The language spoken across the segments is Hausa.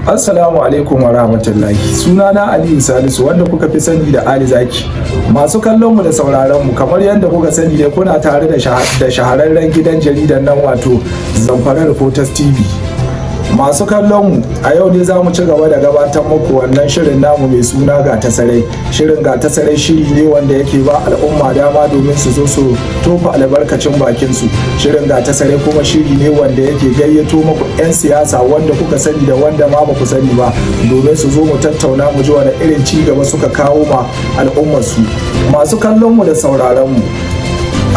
Assalamu alaikum wa rahmatullahi. Sunana Aliyu Salisu wanda kuka fi sani da Ali Zaki. Masu kallon mu da sauraron mu kamar yadda kuka sani dai kuna tare da shahararren gidan jaridan nan wato Zamfara Reporters TV. Masu kallon mu a yau ne za mu ci gaba da gabatar muku wannan shirin namu mai suna ga tasarai. Shirin ga tasarai shiri ne wanda yake ba al'umma dama domin su zo su tofa albarkacin bakin su. Shirin ga tasarai kuma shiri ne wanda yake gayyato muku 'yan siyasa wanda kuka sani da wanda ma ba ku sani ba domin su zo mu tattauna mu ji wani irin ci gaba suka kawo ma al'ummar su. Masu kallon mu da sauraron mu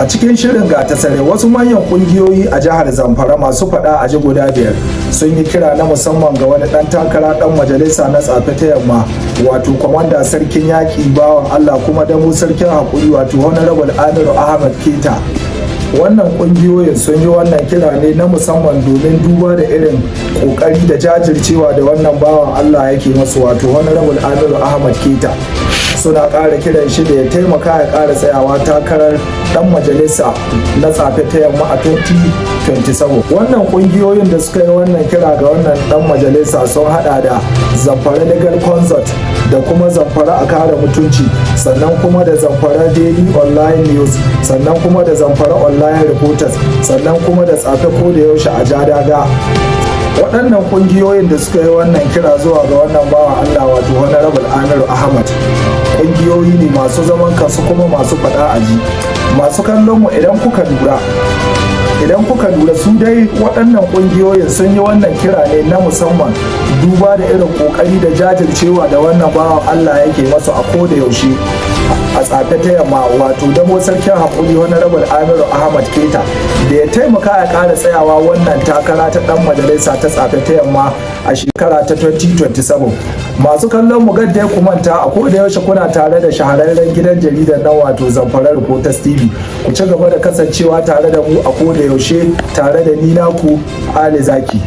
a cikin shirin ga tasare wasu manyan kungiyoyi a jihar Zamfara masu fada a ji guda biyar sun yi kira na musamman ga wani dan takara dan majalisa na tsafe ta yamma wato kwamanda sarkin yaki bawan Allah kuma damo sarkin hakuri wato honorable Amiru Ahmad Keta. Wannan kungiyoyin sun yi wannan kira ne na musamman domin duba da irin kokari da jajircewa da wannan bawan Allah yake masu wato honorable Amiru Ahmad Keta. Suna ƙara kiran shi da ya taimaka ya ƙara tsayawa takarar dan majalisa na tsafe ta yamma a 2027. Wannan kungiyoyin da suka yi wannan kira ga wannan dan majalisa sun hada da Zamfara Legal Concert da kuma Zamfara a kare mutunci, sannan kuma da Zamfara Daily Online News, sannan kuma da Zamfara Online Reporters, sannan kuma da tsafe ko da yaushe a jadaga. Waɗannan kungiyoyin da suka yi wannan kira zuwa ga wannan bawan Allah wato honorable Amiru Ahmad kungiyoyi ne masu zaman kansu kuma masu faɗa aji. Masu kallon mu idan kuka lura su dai waɗannan kungiyoyin sun yi wannan kira ne na musamman duba da irin kokari da jajircewa da wannan bawan Allah yake masu a koda yaushe a tsafe ta yamma wato damo sarkin hakuri honorable Amiru Ahmad Keta da ya taimaka ya ƙara tsayawa wannan takara ta dan majalisa ta tsafe ta yamma a shekara ta 2027. Masu kallon mu gadda ku manta a koda yaushe kuna tare da shahararren gidan jaridar nan wato Zamfara Reporters TV. Ku ci gaba da kasancewa tare da mu a koda yaushe tare da ni naku Ali Zaki.